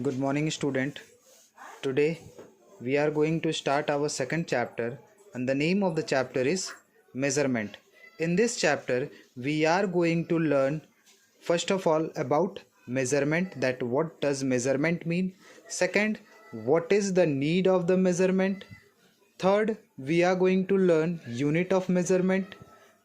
Good morning, student. Today we are going to start our second chapter, and the name of the chapter is measurement. In this chapter, we are going to learn first of all about measurement, that what does measurement mean? Second, what is the need of the measurement? Third, we are going to learn unit of measurement.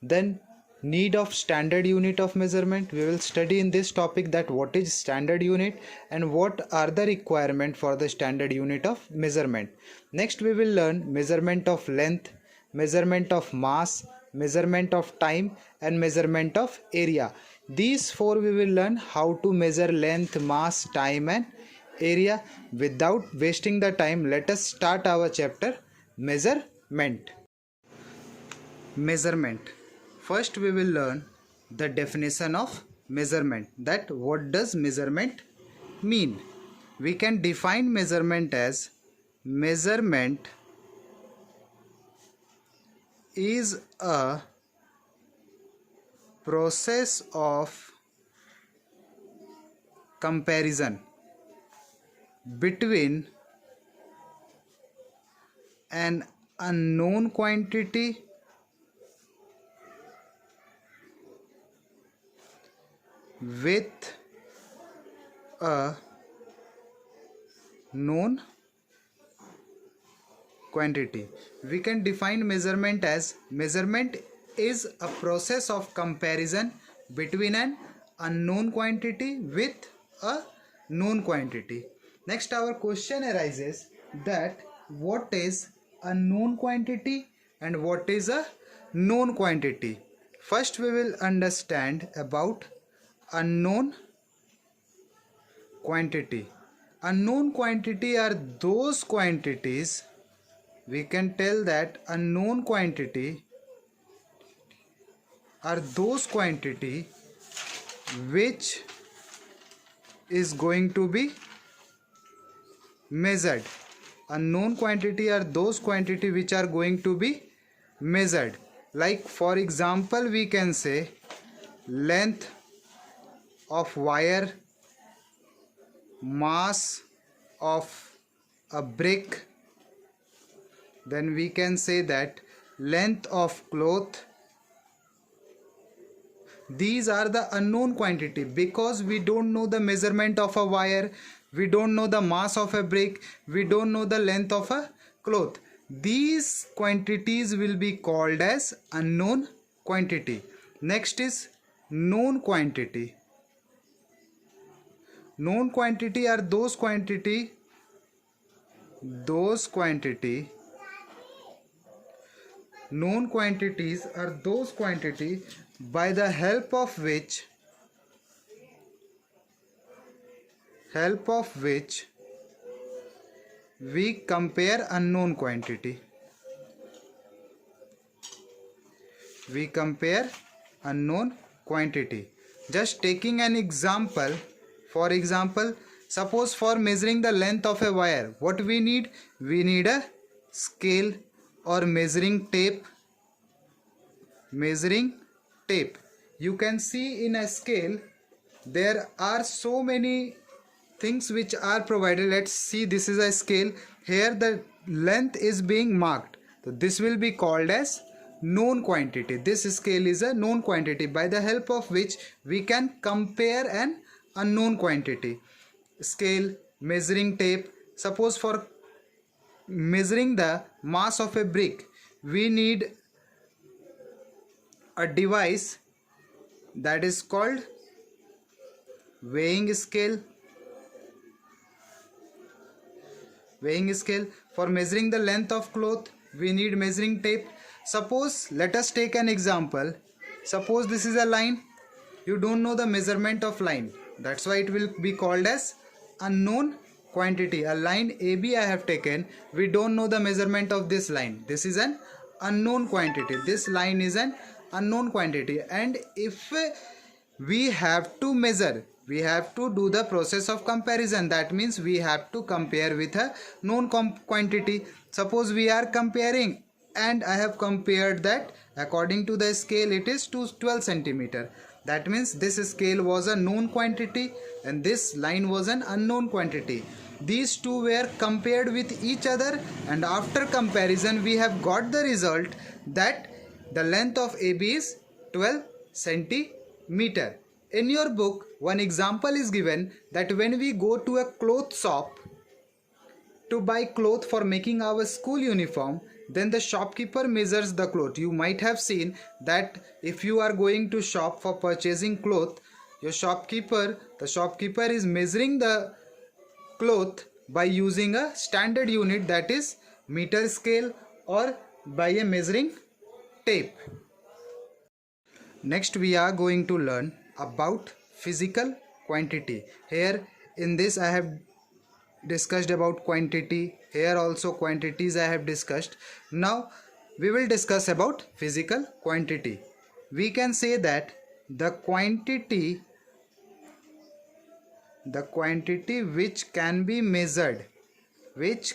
Then need of standard unit of measurement. We will study in this topic that what is standard unit and what are the requirement for the standard unit of measurement. Next we will learn measurement of length, measurement of mass, measurement of time and measurement of area. These four we will learn how to measure length, mass, time and area. Without wasting the time, let us start our chapter measurement. Measurement. First we will learn the definition of measurement, that what does measurement mean. We can define measurement as measurement is a process of comparison between an unknown quantity with a known quantity. We can define measurement as measurement is a process of comparison between an unknown quantity with a known quantity. Next our question arises that what is a known quantity and what is a known quantity. First we will understand about unknown quantity. Unknown quantity are those quantities, we can tell that unknown quantity are those quantity which is going to be measured. Unknown quantity are those quantity which are going to be measured. Like for example we can say length of wire, mass of a brick, then we can say that length of cloth. These are the unknown quantity because we don't know the measurement of a wire, we don't know the mass of a brick, we don't know the length of a cloth. These quantities will be called as unknown quantity. Next is known quantity. Known quantity are those quantity known quantities are those quantity by the help of which we compare unknown quantity. We compare unknown quantity. Just taking an example, for example, suppose for measuring the length of a wire, what we need? We need a scale or measuring tape. You can see in a scale there are so many things which are provided. Let's see, this is a scale. Here the length is being marked. So this will be called as known quantity. This scale is a known quantity by the help of which we can compare an unknown quantity. Scale, measuring tape. Suppose for measuring the mass of a brick, we need a device that is called weighing scale. For measuring the length of cloth, we need measuring tape. Suppose, let us take an example. Suppose this is a line, you don't know the measurement of line, that's why it will be called as unknown quantity. A line AB I have taken, we don't know the measurement of this line, this is an unknown quantity. This line is an unknown quantity, and if we have to measure, we have to do the process of comparison. That means we have to compare with a known quantity. Suppose we are comparing, and I have compared that according to the scale it is to 12 centimeter. That means this scale was a known quantity and this line was an unknown quantity. These two were compared with each other, and after comparison we have got the result that the length of AB is 12 centimeter. In your book, one example is given that when we go to a cloth shop to buy cloth for making our school uniform, then the shopkeeper measures the cloth. You might have seen that if you are going to shop for purchasing cloth, the shopkeeper is measuring the cloth by using a standard unit, that is meter scale, or by a measuring tape. Next we are going to learn about physical quantity. Here in this I have discussed about quantity. Here also quantities I have discussed. Now we will discuss about physical quantity. We can say that the quantity which can be measured is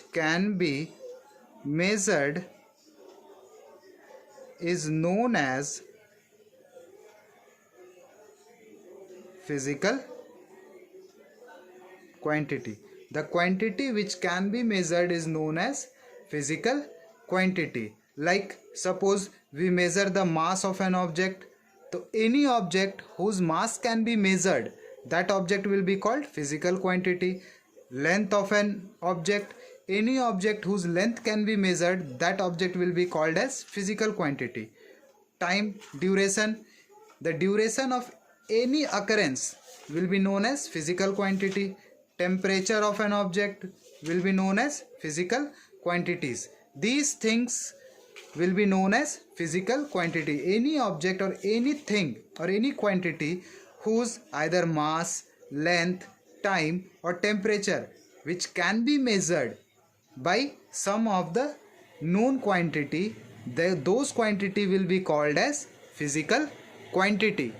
known as physical quantity. The quantity which can be measured is known as physical quantity. Like suppose we measure the mass of an object, so any object whose mass can be measured, that object will be called physical quantity. Length of an object, any object whose length can be measured, that object will be called as physical quantity. Time, duration, the duration of any occurrence will be known as physical quantity. Temperature of an object will be known as physical quantities. These things will be known as physical quantity. Any object or anything or any quantity whose either mass, length, time or temperature which can be measured by some of the known quantity, those quantity will be called as physical quantity.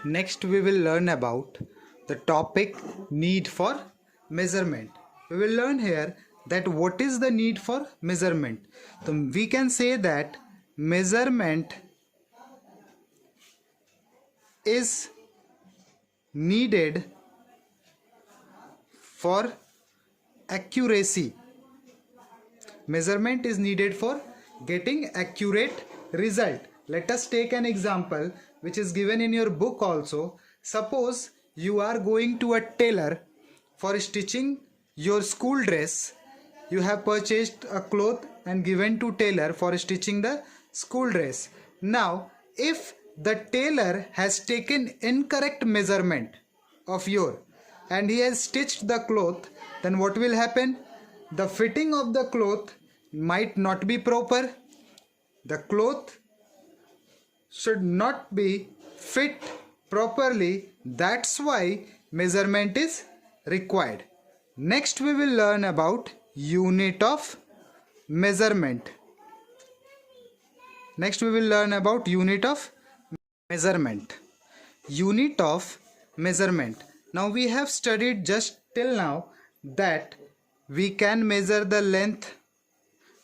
Next we will learn about the topic need for measurement. We will learn here that what is the need for measurement. So we can say that measurement is needed for accuracy. Measurement is needed for getting accurate result. Let us take an example which is given in your book also. Suppose you are going to a tailor for stitching your school dress. You have purchased a cloth and given to tailor for stitching the school dress. Now if the tailor has taken incorrect measurement of your and he has stitched the cloth, then what will happen? The fitting of the cloth might not be proper. The cloth should not be fit properly. That's why measurement is required. Next we will learn about unit of measurement. Next we will learn about unit of measurement. Unit of measurement. Now we have studied just till now that we can measure the length,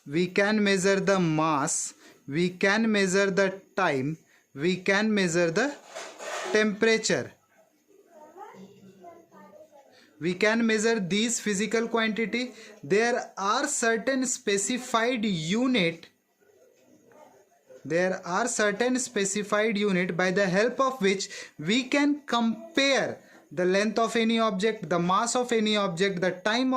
we can measure the mass, we can measure the time, we can measure the temperature. We can measure these physical quantity. There are certain specified unit. There are certain specified unit by the help of which we can compare the length of any object, the mass of any object, the time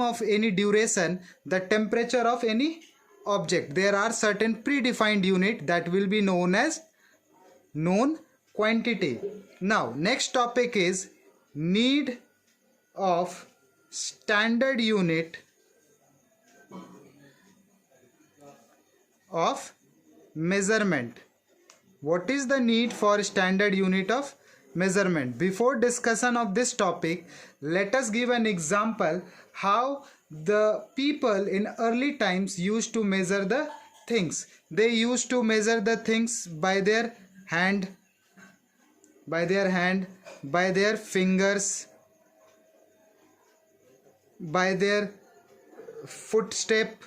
of any duration, the temperature of any object. There are certain predefined unit that will be known as known quantity. Now next topic is need of standard unit of measurement. What is the need for standard unit of measurement? Before discussion of this topic, let us give an example how the people in early times used to measure the things. They used to measure the things by their hand, by their fingers, by their footstep.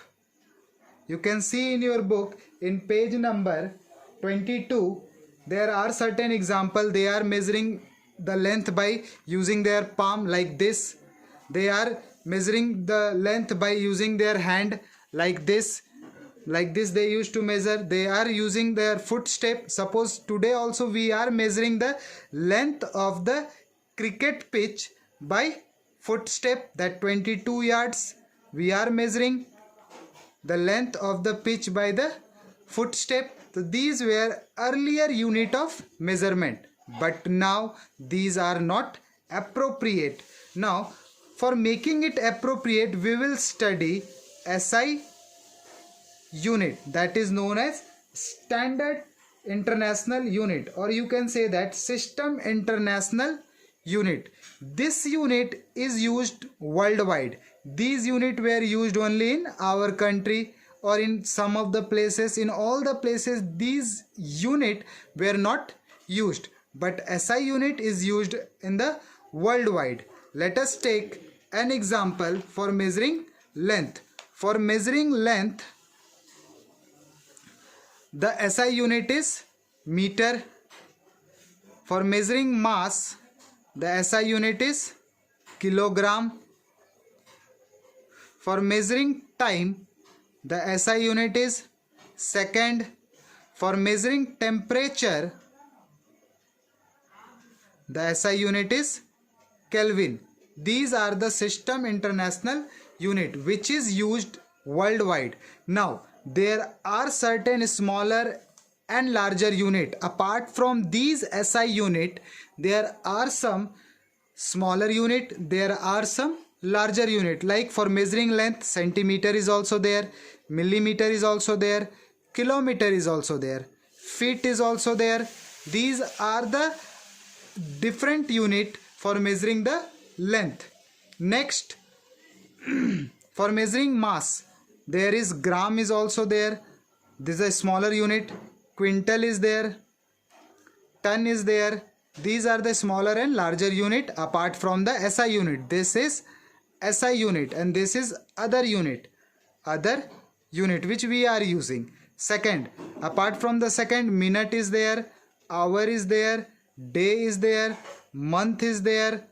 You can see in your book in page number 22 There are certain example, they are measuring the length by using their palm like this. They are measuring the length by using their hand like this. Like this they used to measure. They are using their footstep. Suppose today also we are measuring the length of the cricket pitch by footstep, that 22 yards. We are measuring the length of the pitch by the footstep. So these were earlier unit of measurement, but now these are not appropriate. Now for making it appropriate, we will study SI unit, that is known as Standard International Unit, or you can say that System International Unit. This unit is used worldwide. These units were used only in our country or in some of the places. In all the places these unit were not used, but SI unit is used in the worldwide. Let us take an example for measuring length. For measuring length, the SI unit is meter. For measuring mass, the SI unit is kilogram. For measuring time, the SI unit is second. For measuring temperature, the SI unit is Kelvin. These are the System International Unit which is used worldwide. Now there are certain smaller and larger unit. Apart from these SI unit, there are some smaller unit, there are some larger unit. Like for measuring length, centimeter is also there, millimeter is also there, kilometer is also there, feet is also there. These are the different unit for measuring the length. Next, for measuring mass, there is gram is also there. This is a smaller unit. Quintal is there, ton is there. These are the smaller and larger unit apart from the SI unit. This is SI unit and this is other unit which we are using. Second, apart from the second, minute is there, hour is there, day is there, month is there,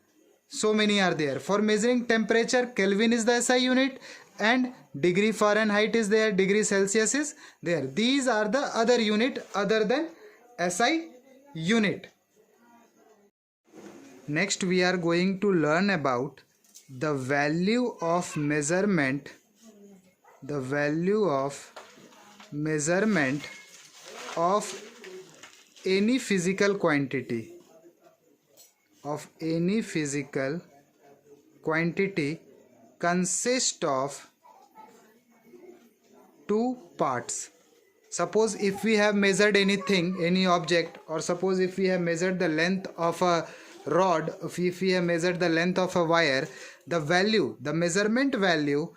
so many are there. For measuring temperature, Kelvin is the SI unit and degree Fahrenheit is there, degree Celsius is there. These are the other unit other than SI unit. Next we are going to learn about the value of measurement, of any physical quantity, consists of two parts. Suppose if we have measured anything, any object, or suppose if we have measured the length of a rod, if we have measured the length of a wire, the measurement value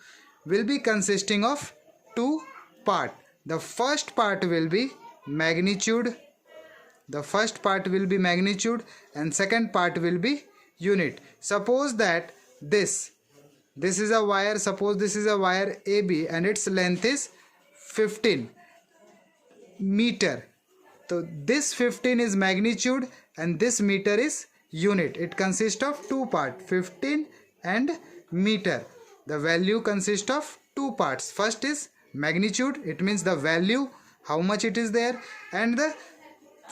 will be consisting of two parts. The first part will be magnitude. And second part will be unit. Suppose that this is a wire. Suppose this is a wire AB and its length is 15 meter. So this 15 is magnitude and this meter is unit. It consists of two parts, 15 and meter. The value consists of two parts. First is magnitude, it means the value, how much it is there, and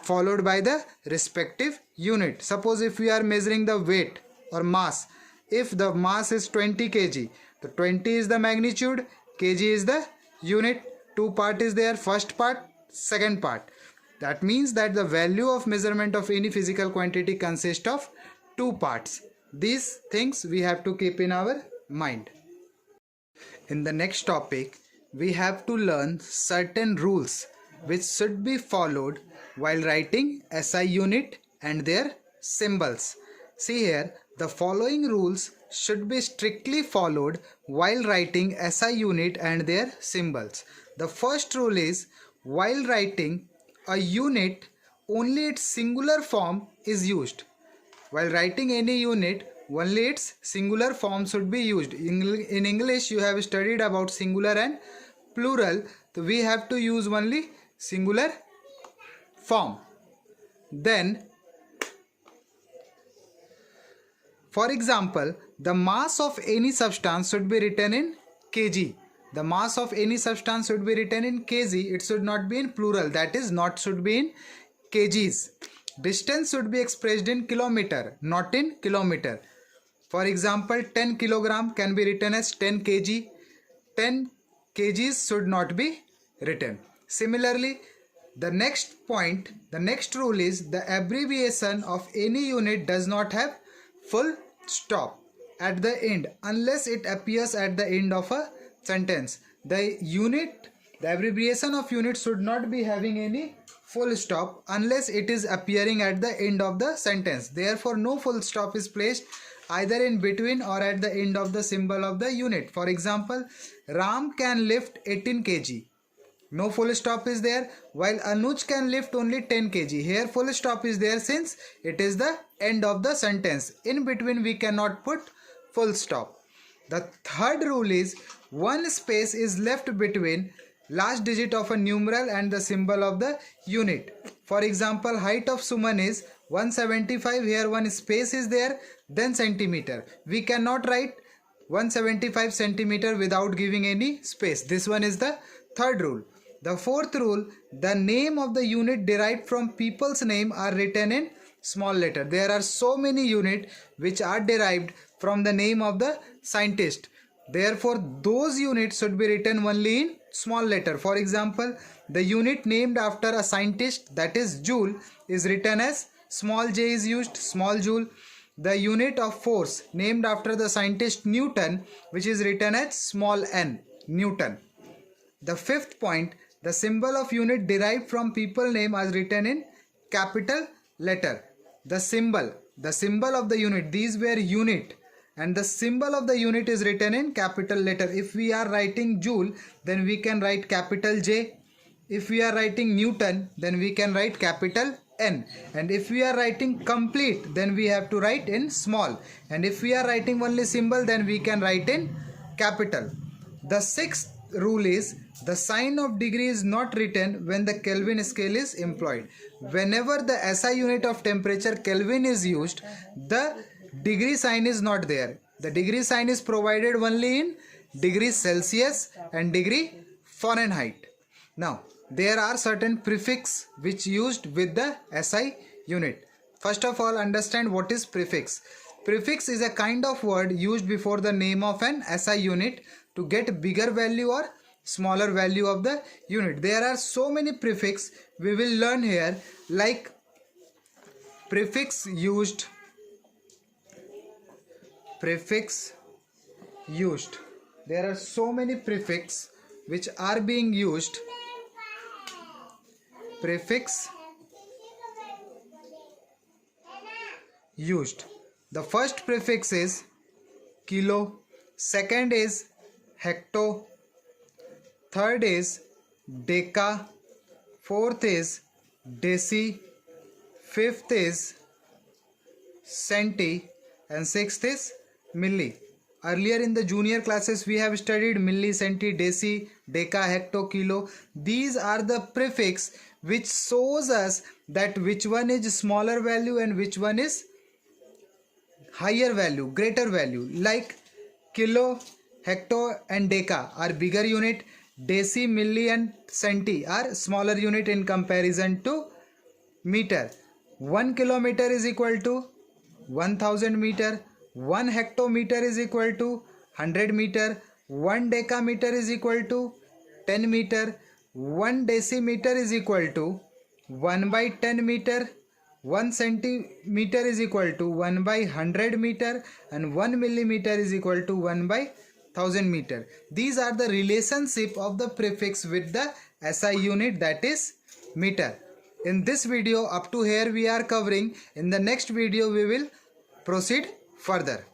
followed by the respective unit. Suppose if we are measuring the weight or mass, if the mass is 20 kg, the 20 is the magnitude, kg is the unit. Two part is there, first part, second part. That means that the value of measurement of any physical quantity consists of two parts. These things we have to keep in our mind. In the next topic, we have to learn certain rules which should be followed while writing SI unit and their symbols. See here, the following rules should be strictly followed while writing SI unit and their symbols. The first rule is, while writing a unit, only its singular form is used. While writing any unit, only its singular form should be used. In English, you have studied about singular and plural, so we have to use only singular form. then for example, the mass of any substance should be written in kg. The mass of any substance should be written in kg. It should not be in plural, that is not should be in kgs. Distance should be expressed in kilometer, not in kilometer. For example, 10 kilogram can be written as 10 kg. 10 kgs should not be written. Similarly, the next rule is the abbreviation of any unit does not have full stop at the end unless it appears at the end of a sentence. The abbreviation of unit should not be having any full stop unless it is appearing at the end of the sentence. Therefore, no full stop is placed either in between or at the end of the symbol of the unit. For example, Ram can lift 18 kg. No full stop is there, while Anuj can lift only 10 kg. Here full stop is there since it is the end of the sentence. In between we cannot put full stop. The third rule is one space is left between last digit of a numeral and the symbol of the unit. For example, height of Suman is 175. Here one space is there, then centimeter. We cannot write 175 centimeter without giving any space. This one is the third rule. The fourth rule, the name of the unit derived from people's name are written in small letter. There are so many units which are derived from the name of the scientist. Therefore, those units should be written only in small letter. For example, the unit named after a scientist, that is joule, is written as small j is used, small joule. The unit of force named after the scientist Newton, which is written as small n, Newton. The fifth point, the symbol of unit derived from people name is written in capital letter. The symbol of the unit, these were unit, and the symbol of the unit is written in capital letter. If we are writing joule, then we can write capital J. If we are writing Newton, then we can write capital N. And if we are writing complete, then we have to write in small. And if we are writing only symbol, then we can write in capital. The sixth rule is the sign of degree is not written when the Kelvin scale is employed. Whenever the SI unit of temperature Kelvin is used, the degree sign is not there. The degree sign is provided only in degree Celsius and degree Fahrenheit. Now, there are certain prefix which used with the SI unit. First of all, understand what is prefix. Prefix is a kind of word used before the name of an SI unit to get bigger value or smaller value of the unit. There are so many prefix we will learn here, like prefix used. There are so many prefix which are being used. Prefix used. The first prefix is kilo, second is hecto, third is deca, fourth is deci, fifth is centi, and sixth is milli. Earlier in the junior classes we have studied milli, centi, deci, deca, hecto, kilo. These are the prefix which shows us that which one is smaller value and which one is higher value, greater value. Like kilo, hecto and deca are bigger unit. Deci, milli and centi are smaller unit in comparison to meter. 1 kilometer is equal to 1000 meter. 1 hectometer is equal to 100 meter. 1 decameter is equal to 10 meter. 1 decimeter is equal to 1 by 10 meter. 1 centimeter is equal to 1 by 100 meter, and 1 millimeter is equal to 1 by 1000 meter. These are the relationship of the prefix with the SI unit, that is meter. In this video up to here we are covering. In the next video we will proceed further.